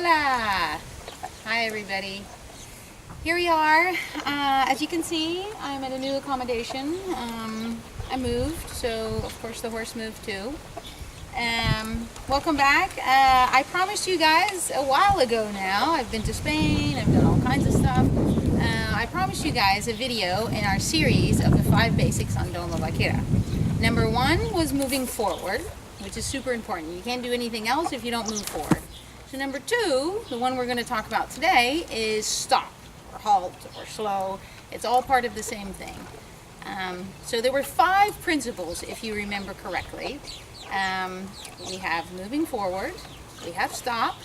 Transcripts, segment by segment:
Hola! Hi everybody. Here we are. As you can see, I'm at a new accommodation. I moved, so of course the horse moved too. Welcome back. I promised you guys a while ago now, I've been to Spain, I've done all kinds of stuff. I promised you guys a video in our series of the 5 basics on Doma Vaquera. Number 1 was moving forward, which is super important. You can't do anything else if you don't move forward. So number 2, the one we're going to talk about today, is stop or halt or slow. It's all part of the same thing. So there were 5 principles, if you remember correctly. We have moving forward, we have stop,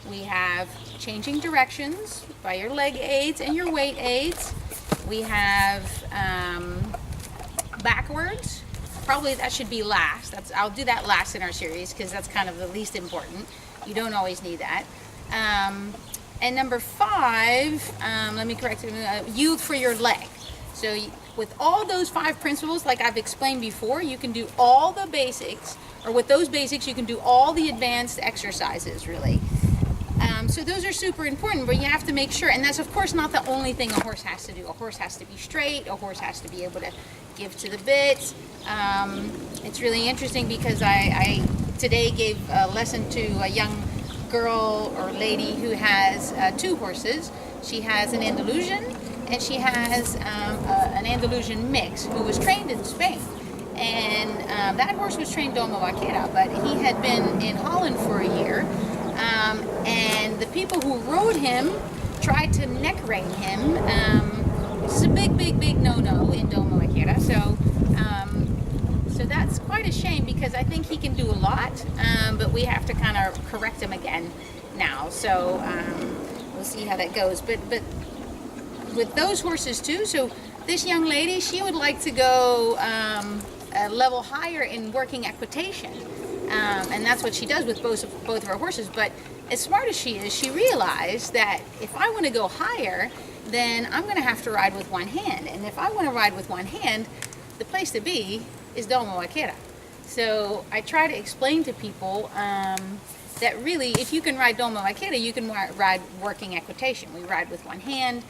we have changing directions by your leg aids and your weight aids, we have backwards. Probably that should be last. I'll do that last in our series because that's kind of the least important. You don't always need that. And number 5, let me correct it, yield for your leg. So with all those 5 principles, like I've explained before, you can do all the basics, or with those basics you can do all the advanced exercises really. So those are super important, but you have to make sure, and that's of course not the only thing a horse has to do. A horse has to be straight, a horse has to be able to give to the bit. It's really interesting because I today gave a lesson to a young girl or lady who has 2 horses. She has an Andalusian and she has an Andalusian mix who was trained in Spain. And that horse was trained Doma Vaquera, but he had been in Holland for a year. And the people who rode him tried to neck rein him. This is a big no-no in Doma Vaquera. So that's quite a shame because I think he can do a lot, but we have to kind of correct him again now. So we'll see how that goes. But with those horses too, so this young lady, she would like to go a level higher in working equitation. And that's what she does with both of her horses. But as smart as she is, she realized that if I want to go higher, then I'm going to have to ride with one hand. And if I want to ride with one hand, the place to be is Doma Vaquera. So I try to explain to people that really, if you can ride Doma Vaquera, you can ride working equitation. We ride with one hand.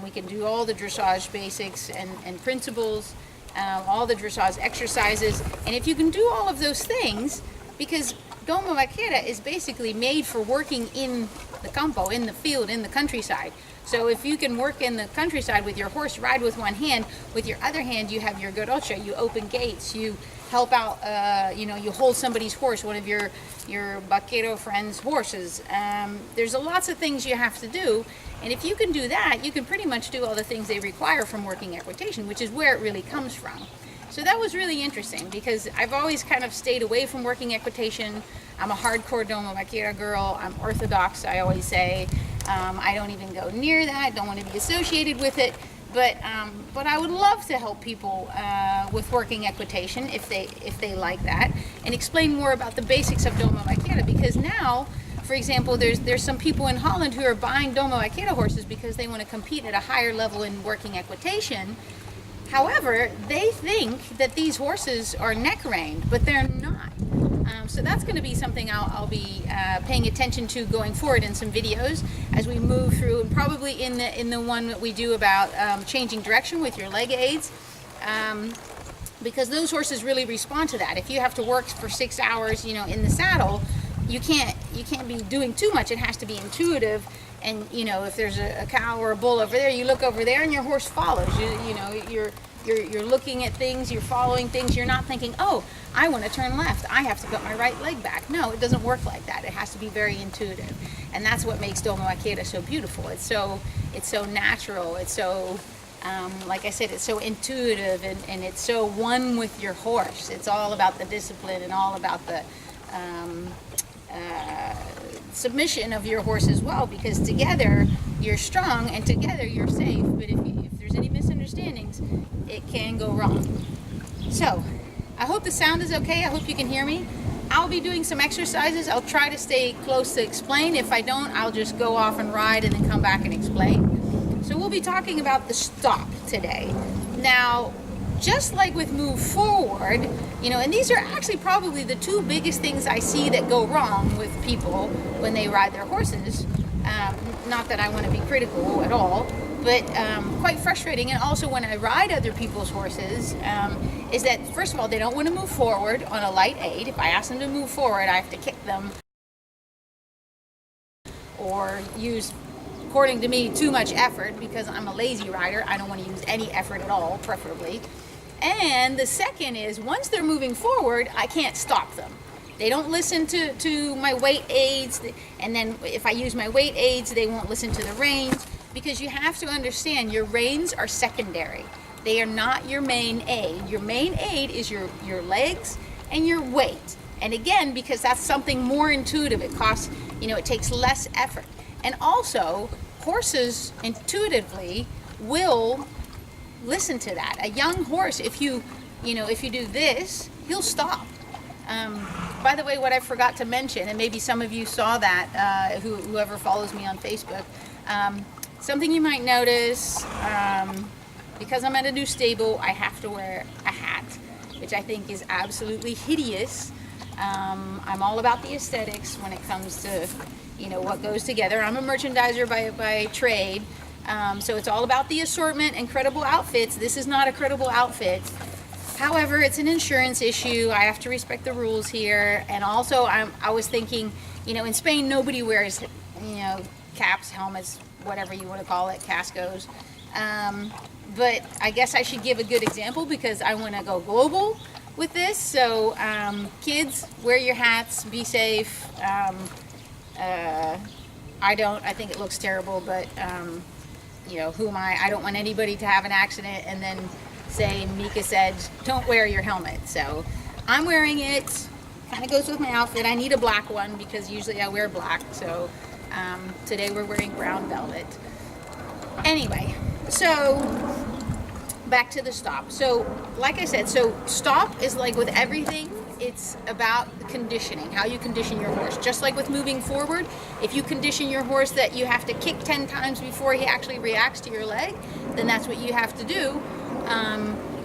We can do all the dressage basics and principles, all the dressage exercises. And if you can do all of those things, because Doma Vaquera is basically made for working in the campo, in the field, in the countryside. So if you can work in the countryside with your horse, ride with one hand, with your other hand you have your garocha, you open gaits, you help out, you hold somebody's horse, one of your vaquero friends' horses. There's lots of things you have to do, and if you can do that, you can pretty much do all the things they require from working equitation, which is where it really comes from. So that was really interesting because I've always kind of stayed away from working equitation. I'm a hardcore Doma Vaquera girl. I'm orthodox, I always say. I don't even go near that, don't want to be associated with it. But I would love to help people with working equitation if they like that, and explain more about the basics of Doma Vaquera, because now, for example, there's some people in Holland who are buying Doma Vaquera horses because they want to compete at a higher level in working equitation. However, they think that these horses are neck reined, but they're not. So that's going to be something I'll be paying attention to going forward in some videos as we move through, and probably in the one that we do about changing direction with your leg aids, because those horses really respond to that. If you have to work for 6 hours, in the saddle, you can't be doing too much. It has to be intuitive. And if there's a cow or a bull over there, you look over there and your horse follows. You're looking at things, you're following things. You're not thinking, oh, I want to turn left, I have to put my right leg back. No, it doesn't work like that. It has to be very intuitive, and that's what makes Doma Vaquera so beautiful. It's so natural. It's so like I said, it's so intuitive, and it's so one with your horse. It's all about the discipline and all about the submission of your horse as well, because together you're strong and together you're safe. But if there's any misunderstandings, it can go wrong. So I hope the sound is okay. I hope you can hear me. I'll be doing some exercises. I'll try to stay close to explain. If I don't, I'll just go off and ride and then come back and explain. So we'll be talking about the stop today. Now, just like with move forward, you know, and these are actually probably the two biggest things I see that go wrong with people when they ride their horses. Not that I want to be critical at all, but quite frustrating. And also when I ride other people's horses, is that first of all, they don't want to move forward on a light aid. If I ask them to move forward, I have to kick them or use, according to me, too much effort, because I'm a lazy rider. I don't want to use any effort at all, preferably. And the second is, once they're moving forward, I can't stop them. They don't listen to my weight aids, and then if I use my weight aids, they won't listen to the reins, because you have to understand your reins are secondary. They are not your main aid. Your main aid is your legs and your weight. And again, because that's something more intuitive, it costs, you know, it takes less effort. And also, horses intuitively will listen to that. A young horse, if you do this, he'll stop. By the way, what I forgot to mention, and maybe some of you saw that, whoever follows me on Facebook, something you might notice, because I'm at a new stable, I have to wear a hat, which I think is absolutely hideous. I'm all about the aesthetics when it comes to, you know, what goes together. I'm a merchandiser by trade, so it's all about the assortment and credible outfits. This is not a credible outfit. However, it's an insurance issue. I have to respect the rules here. And also, I was thinking, you know, in Spain, nobody wears, you know, caps, helmets, whatever you want to call it, cascos. But I guess I should give a good example because I want to go global with this. So, kids, wear your hats, be safe. I think it looks terrible, but, you know, who am I? I don't want anybody to have an accident and then say, Mika said, don't wear your helmet. So I'm wearing it. Kind of goes with my outfit. I need a black one because usually I wear black. So today we're wearing brown velvet. Anyway, so back to the stop. So like I said, so stop is like with everything. It's about conditioning, how you condition your horse. Just like with moving forward, if you condition your horse that you have to kick 10 times before he actually reacts to your leg, then that's what you have to do.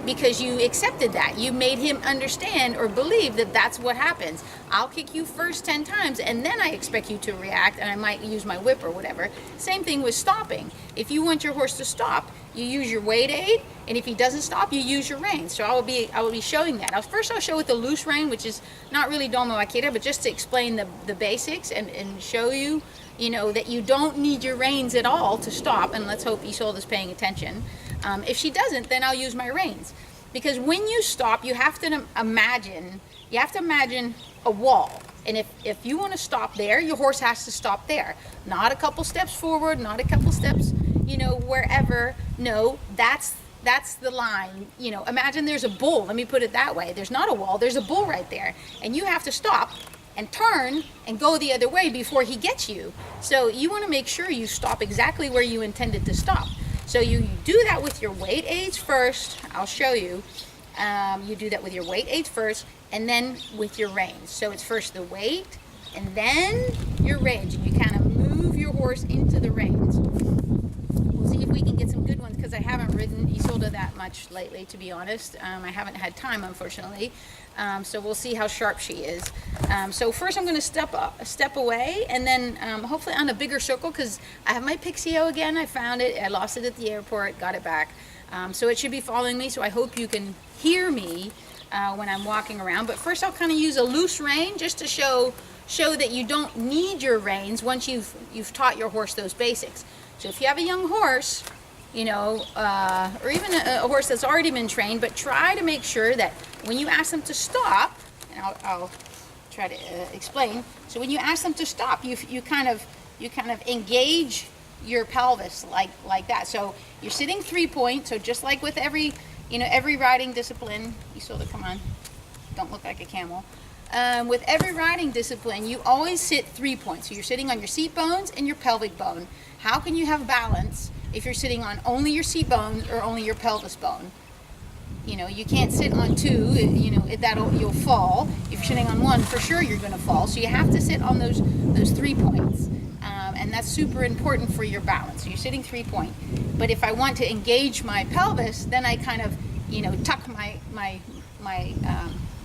Because you accepted that. You made him understand or believe that that's what happens. I'll kick you first 10 times and then I expect you to react, and I might use my whip or whatever. Same thing with stopping. If you want your horse to stop, you use your weight aid, and if he doesn't stop, you use your reins. So I will be showing that. I'll show with the loose rein, which is not really Doma Vaquera, but just to explain the basics and show you, you know, that you don't need your reins at all to stop, and let's hope Isolde is paying attention. If she doesn't, then I'll use my reins. Because when you stop, you have to imagine a wall. And if you want to stop there, your horse has to stop there. Not a couple steps forward, not a couple steps, you know, wherever. No, that's the line. You know, imagine there's a bull. Let me put it that way. There's not a wall, there's a bull right there. And you have to stop and turn and go the other way before he gets you. So you want to make sure you stop exactly where you intended to stop. So you do that with your weight aids first. I'll show you. You do that with your weight aids first, and then with your reins. So it's first the weight, and then your reins. And you kind of move your horse into the reins. We'll see if we can get some good ones, because I haven't ridden Isolde that much lately, to be honest. I haven't had time, unfortunately. So we'll see how sharp she is. So first I'm going to step away, and then hopefully on a bigger circle, because I have my Pixio again. I found it. I lost it at the airport, got it back. So it should be following me, so I hope you can hear me when I'm walking around. But first I'll kind of use a loose rein just to show that you don't need your reins once you've taught your horse those basics. So if you have a young horse, you know, or even a horse that's already been trained, but try to make sure that when you ask them to stop, and I'll try to explain. So when you ask them to stop, you kind of engage your pelvis like that. So you're sitting 3-point. So just like with every riding discipline, Isolde, come on, don't look like a camel. With every riding discipline, you always sit 3-point. So you're sitting on your seat bones and your pelvic bone. How can you have balance if you're sitting on only your seat bones or only your pelvis bone? You know, you can't sit on two, you know, you'll fall. If you're sitting on one, for sure you're going to fall. So you have to sit on those 3 points. And that's super important for your balance. So you're sitting 3-point. But if I want to engage my pelvis, then I kind of tuck my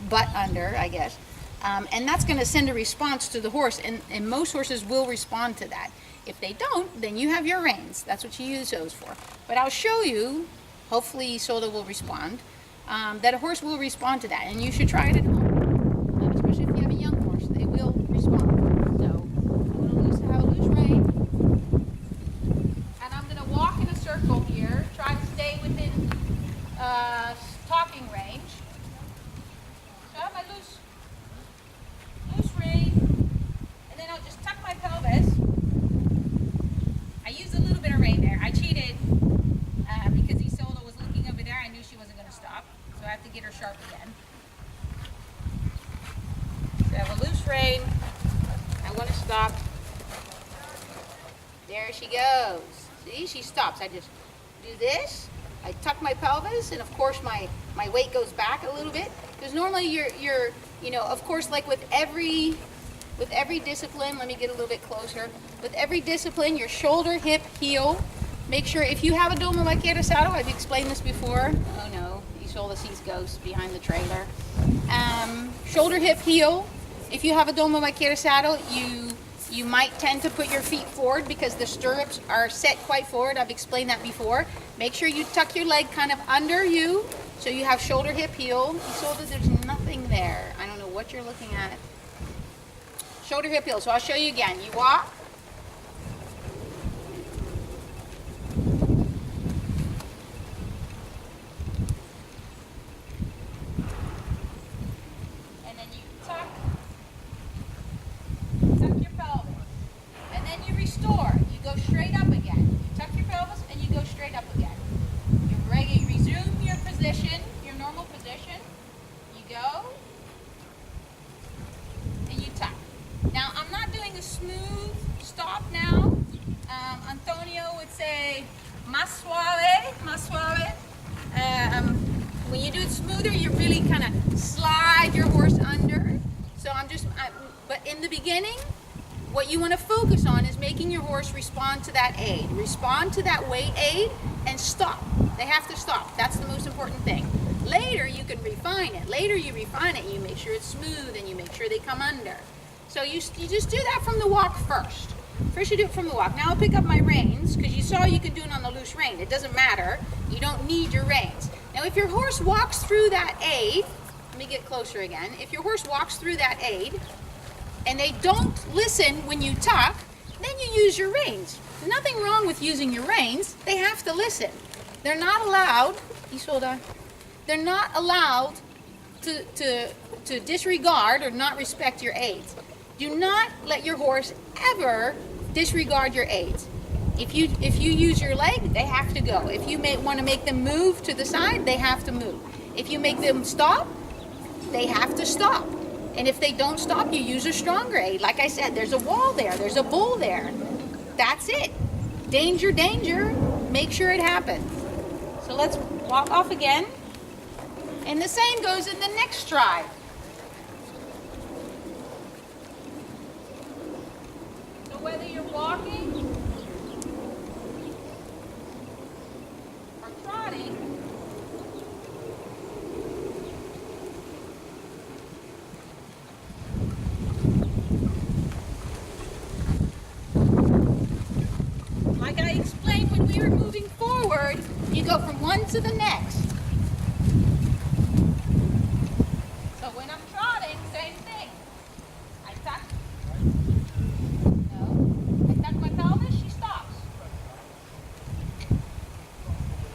butt under, I guess. And that's going to send a response to the horse, and most horses will respond to that. If they don't, then you have your reins. That's what you use those for. But I'll show you, hopefully Isolde will respond, that a horse will respond to that, and you should try it at home. Especially if you have a young horse, they will respond. So I'm going to have a loose rein, and I'm going to walk in a circle here, try to stay within talking range. So I have my loose rein, and then I'll just tuck my pelvis. I used a little bit of rein there. I cheated because Isolde was looking over there. I knew she wasn't going to stop, so I have to get her sharp again. So I have a loose rein. I want to stop. There she goes. See, she stops. I just do this. I tuck my pelvis, and of course my weight goes back a little bit, because normally you're of course, like with every discipline, let me get a little bit closer. With every discipline, your shoulder, hip, heel. Make sure, if you have a Doma Vaquera saddle, I've explained this before. Oh no, Isolde sees ghosts behind the trailer. Shoulder, hip, heel. If you have a Doma Vaquera saddle, you might tend to put your feet forward because the stirrups are set quite forward. I've explained that before. Make sure you tuck your leg kind of under you, so you have shoulder, hip, heel. Isolde, there's nothing there. I don't know what you're looking at. Shoulder, hip, heel. So I'll show you again. You walk. And then you tuck your pelvis. And then you restore. You go straight up again. You tuck your pelvis and you go straight up again. You resume your position, your normal position. You go and you tuck. Now, I'm not doing a smooth stop now. Antonio would say, más suave, más suave. When you do it smoother, you really kind of slide your horse under. So but in the beginning, what you want to focus on is making your horse respond to that aid. Respond to that weight aid and stop. They have to stop. That's the most important thing. Later, you can refine it. Later, you refine it. You make sure it's smooth and you make sure they come under. So you just do that from the walk first. First you do it from the walk. Now I'll pick up my reins, because you saw you can do it on the loose rein. It doesn't matter. You don't need your reins. Now if your horse walks through that aid, let me get closer again. If your horse walks through that aid and they don't listen when you tuck, then you use your reins. There's nothing wrong with using your reins. They have to listen. They're not allowed, Isolde, they're not allowed to disregard or not respect your aids. Do not let your horse ever disregard your aids. If you use your leg, they have to go. If you want to make them move to the side, they have to move. If you make them stop, they have to stop. And if they don't stop, you use a stronger aid. Like I said, there's a wall there, there's a bull there. That's it. Danger, danger. Make sure it happens. So let's walk off again. And the same goes in the next stride. So whether you're walking or trotting, like I explained when we were moving forward, you go from one to the next. So when I'm trotting, same thing. I tuck. No. I tuck my pelvis, she stops.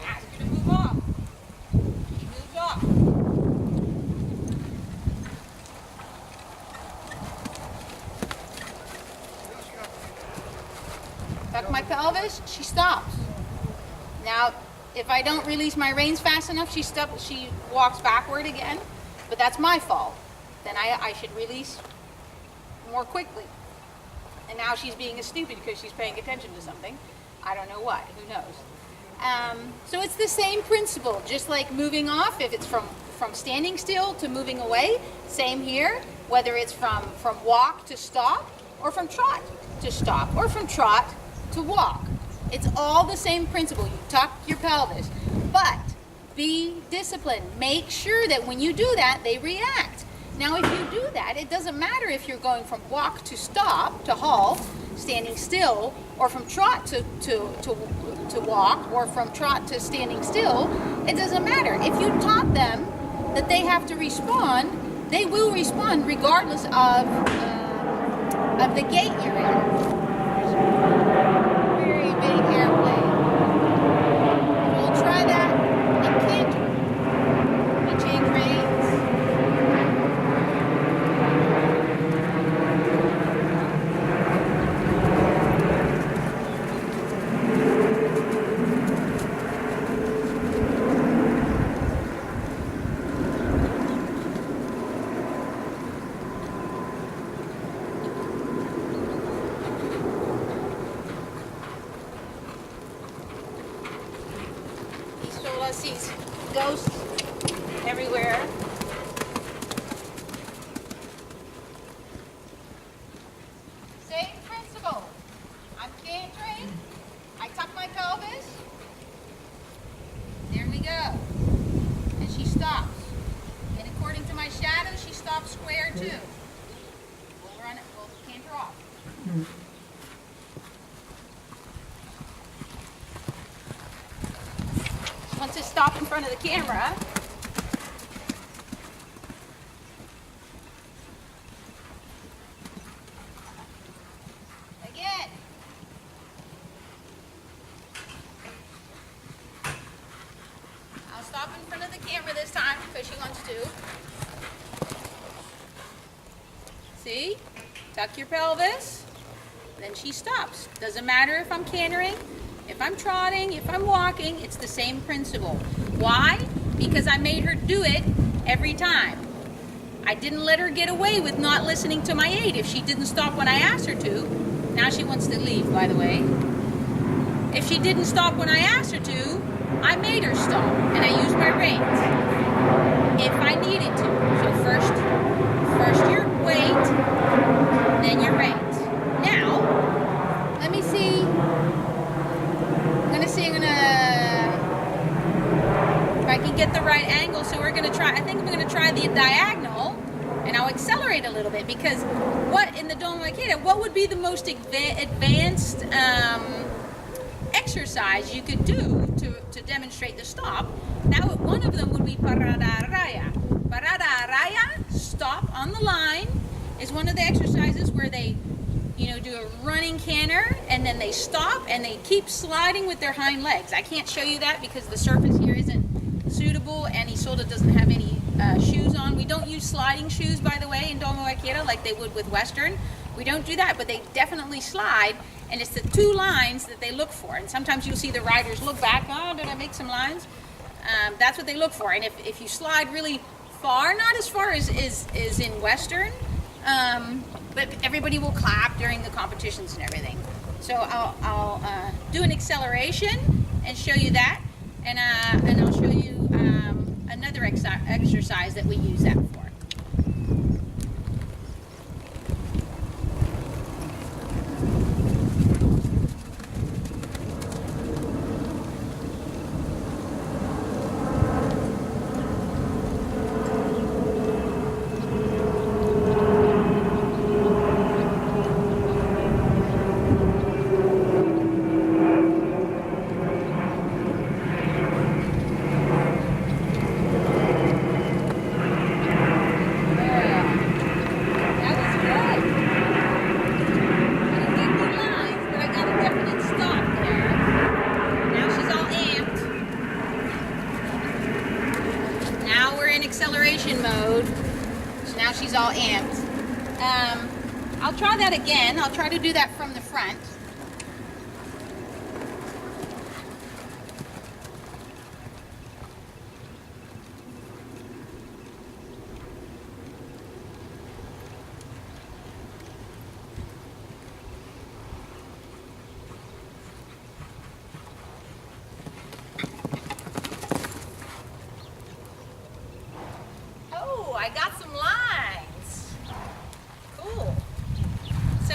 Ask her to move off. She moves off. Tuck my pelvis, she stops. Now, if I don't release my reins fast enough, she walks backward again, but that's my fault. Then I should release more quickly. And now she's being a stupid because she's paying attention to something. I don't know what, who knows. So it's the same principle, just like moving off, if it's from standing still to moving away, same here, whether it's from walk to stop, or from trot to stop, or from trot to walk. It's all the same principle. You tuck your pelvis. But Be disciplined. Make sure that when you do that, they react. Now, if you do that, it doesn't matter if you're going from walk to stop, to halt, standing still, or from trot to walk, or from trot to standing still. It doesn't matter. If you taught them that they have to respond, they will respond regardless of the gait you're in. Very big airplane. We'll try that in canter. We change reins. Sees ghosts everywhere. Same principle. I'm cantering. I tuck my pelvis. There we go. And she stops. And according to my shadow, she stops square too. We'll run it. We'll canter off. Once it stops in front of the camera, again, I'll stop in front of the camera this time because she wants to. See? Tuck your pelvis, then she stops. Doesn't matter if I'm cantering, if I'm trotting, if I'm walking, it's the same principle. Why? Because I made her do it every time. I didn't let her get away with not listening to my aid. If she didn't stop when I asked her to, now she wants to leave, by the way. If she didn't stop when I asked her to, I made her stop, and I used my reins if I needed to. So first your weight, then your reins. Now, let me see. If I can get the right angle, so we're gonna try, I think we're gonna try the diagonal, and I'll accelerate a little bit, because what in the Doma Vaquera, what would be the most advanced exercise you could do to demonstrate the stop? Now, one of them would be parada raya. Parada raya, stop on the line, is one of the exercises where they do a running canter, and then they stop and they keep sliding with their hind legs. I can't show you that because the surface here isn't suitable, and he sort of doesn't have any shoes on. We don't use sliding shoes, by the way, in Doma Vaquera like they would with Western. We don't do that, but they definitely slide, and it's the two lines that they look for. And sometimes you'll see the riders look back, oh, did I make some lines? That's what they look for. And if you slide really far, not as far as in Western, but everybody will clap during the competitions and everything. So I'll do an acceleration and show you that, and I'll show you another exercise that we use that for. Acceleration mode. So now she's all amped. I'll try that again. I'll try to do that from the front. I got some lines. Cool. So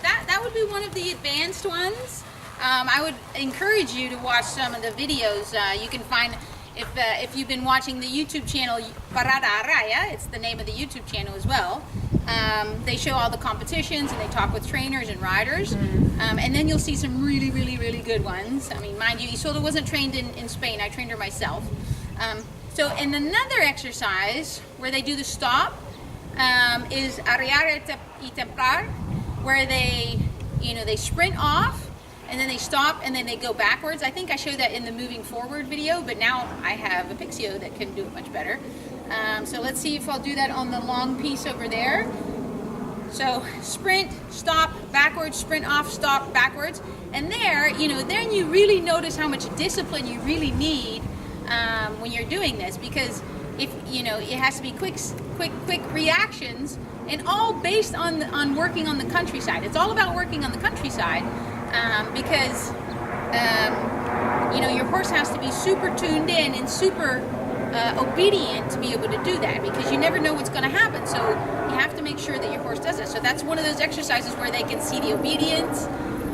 that would be one of the advanced ones. I would encourage you to watch some of the videos you can find. If you've been watching the YouTube channel Parada Araya, it's the name of the YouTube channel as well. They show all the competitions and they talk with trainers and riders. And then you'll see some really, really, really good ones. I mean, mind you, Isolda wasn't trained in Spain. I trained her myself. So in another exercise where they do the stop is arriare y templar, where they sprint off and then they stop and then they go backwards. I think I showed that in the moving forward video, but now I have a Pixio that can do it much better. So let's see if I'll do that on the long piece over there. So sprint, stop, backwards, sprint off, stop, backwards. And there, then you really notice how much discipline you really need when you're doing this, because if it has to be quick reactions, and all based on working on the countryside. It's all about working on the countryside, because your horse has to be super tuned in and super obedient to be able to do that, because you never know what's going to happen. So you have to make sure that your horse does it. So that's one of those exercises where they can see the obedience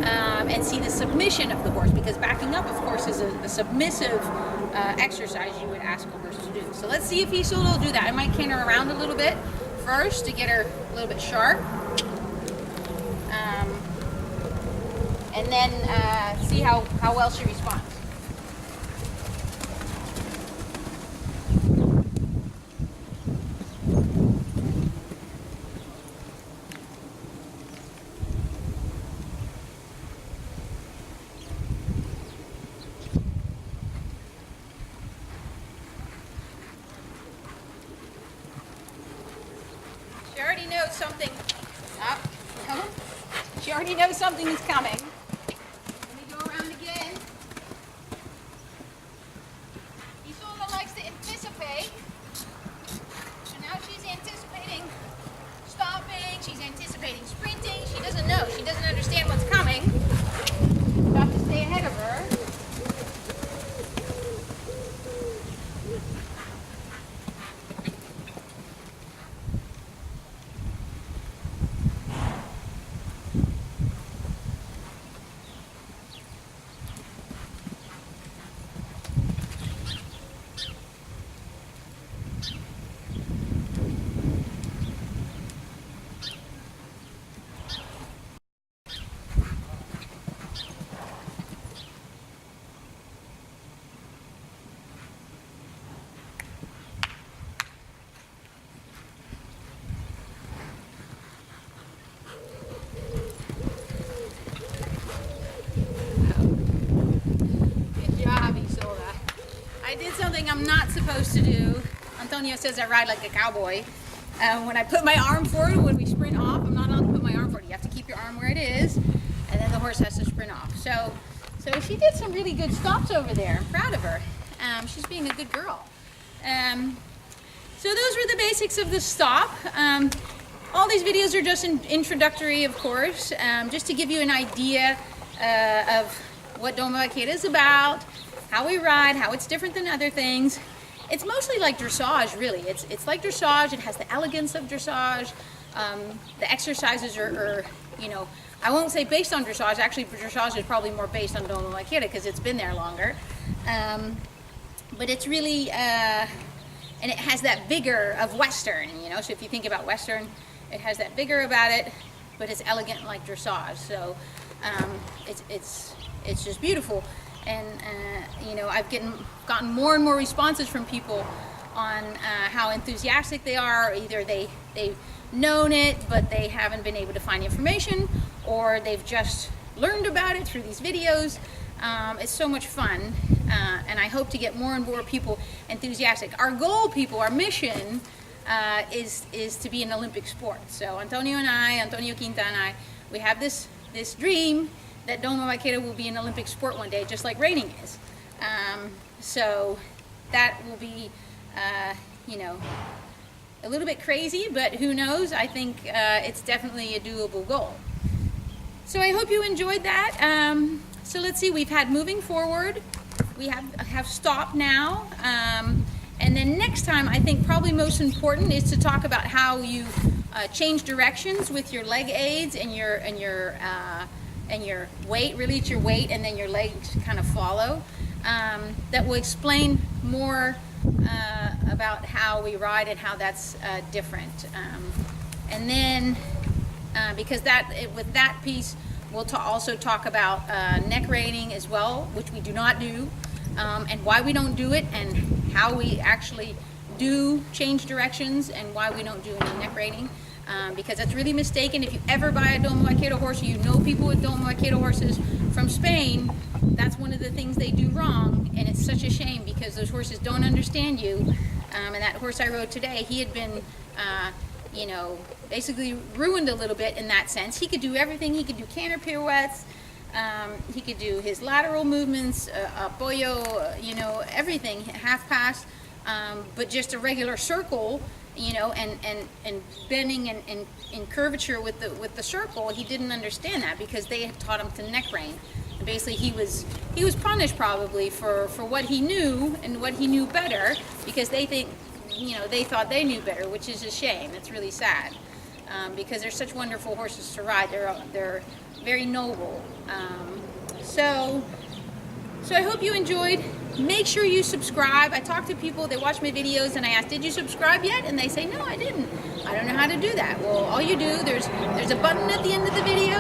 and see the submission of the horse, because backing up, of course, is a submissive exercise you would ask a horse to do. So let's see if Isolda will do that. I might canter around a little bit first to get her a little bit sharp, and then see how well she responds. She already knows something. She already knows something is coming. Let me go around again. Isolda likes to anticipate. So now she's anticipating stopping. She's anticipating sprinting. She doesn't know. She doesn't understand what's coming. You have to stay ahead of her. I did something I'm not supposed to do. Antonio says I ride like a cowboy. When I put my arm forward, when we sprint off, I'm not allowed to put my arm forward. You have to keep your arm where it is, and then the horse has to sprint off. So she did some really good stops over there. I'm proud of her. She's being a good girl. So those were the basics of the stop. All these videos are just introductory, of course, just to give you an idea of what Doma Vaquera is about, how we ride, how it's different than other things. It's mostly like dressage, really. It's like dressage. It has the elegance of dressage. The exercises are, I won't say based on dressage. Actually, dressage is probably more based on Doma Vaquera because it's been there longer. But it's really, and it has that vigor of Western, So if you think about Western, it has that vigor about it, but it's elegant like dressage. So it's just beautiful. And I've gotten more and more responses from people on how enthusiastic they are. Either they've known it, but they haven't been able to find information, or they've just learned about it through these videos. It's so much fun, and I hope to get more and more people enthusiastic. Our goal, our mission is to be an Olympic sport. So Antonio Quinta and I, we have this dream that Doma Vaquera will be an Olympic sport one day, just like reining is. So that will be, a little bit crazy, but who knows? I think it's definitely a doable goal. So I hope you enjoyed that. So let's see, we've had moving forward, we have stop now, and then next time, I think probably most important is to talk about how you change directions with your leg aids and your your weight, really it's your weight and then your legs kind of follow. That will explain more about how we ride and how that's different. And then because with that piece we'll also talk about neck reining as well, which we do not do, and why we don't do it, and how we actually do change directions, and why we don't do any neck reining. Because that's really mistaken. If you ever buy a Doma Vaquera horse, or you know people with Doma Vaquera horses from Spain, that's one of the things they do wrong, and it's such a shame because those horses don't understand you. And that horse I rode today, he had been, you know, basically ruined a little bit in that sense. He could do everything. He could do canter pirouettes. He could do his lateral movements, apoyo, you know, everything, half pass, but just a regular circle, you know, and bending and curvature with the circle. He didn't understand that because they had taught him to neck rein. And basically he was punished probably for what he knew and what he knew better, because they think, you know, they thought they knew better, which is a shame. It's really sad, because they're such wonderful horses to ride. They're very noble. So I hope you enjoyed. Make sure you subscribe. I talk to people, they watch my videos, and I ask, did you subscribe yet? And they say, no, I didn't. I don't know how to do that. Well, all you do, there's a button at the end of the video,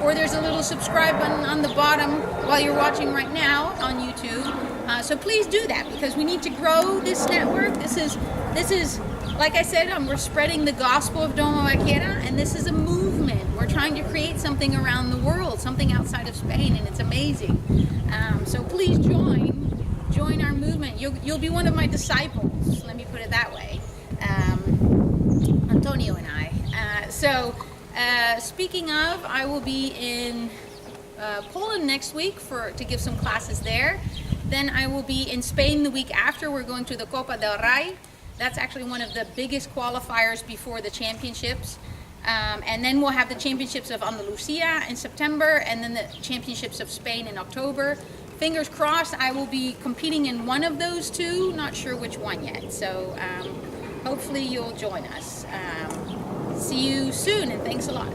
or there's a little subscribe button on the bottom while you're watching right now on YouTube. So please do that, because we need to grow this network. This is like I said, we're spreading the gospel of Doma Vaquera, and this is a movement. We're trying to create something around the world, something outside of Spain, and it's amazing. So please join our movement. You'll be one of my disciples, let me put it that way. Antonio and I. Speaking of, I will be in Poland next week to give some classes there. Then I will be in Spain the week after. We're going to the Copa del Rey. That's actually one of the biggest qualifiers before the championships. And then we'll have the championships of Andalusia in September, and then the championships of Spain in October. Fingers crossed I will be competing in one of those two, not sure which one yet. So hopefully you'll join us. See you soon, and thanks a lot.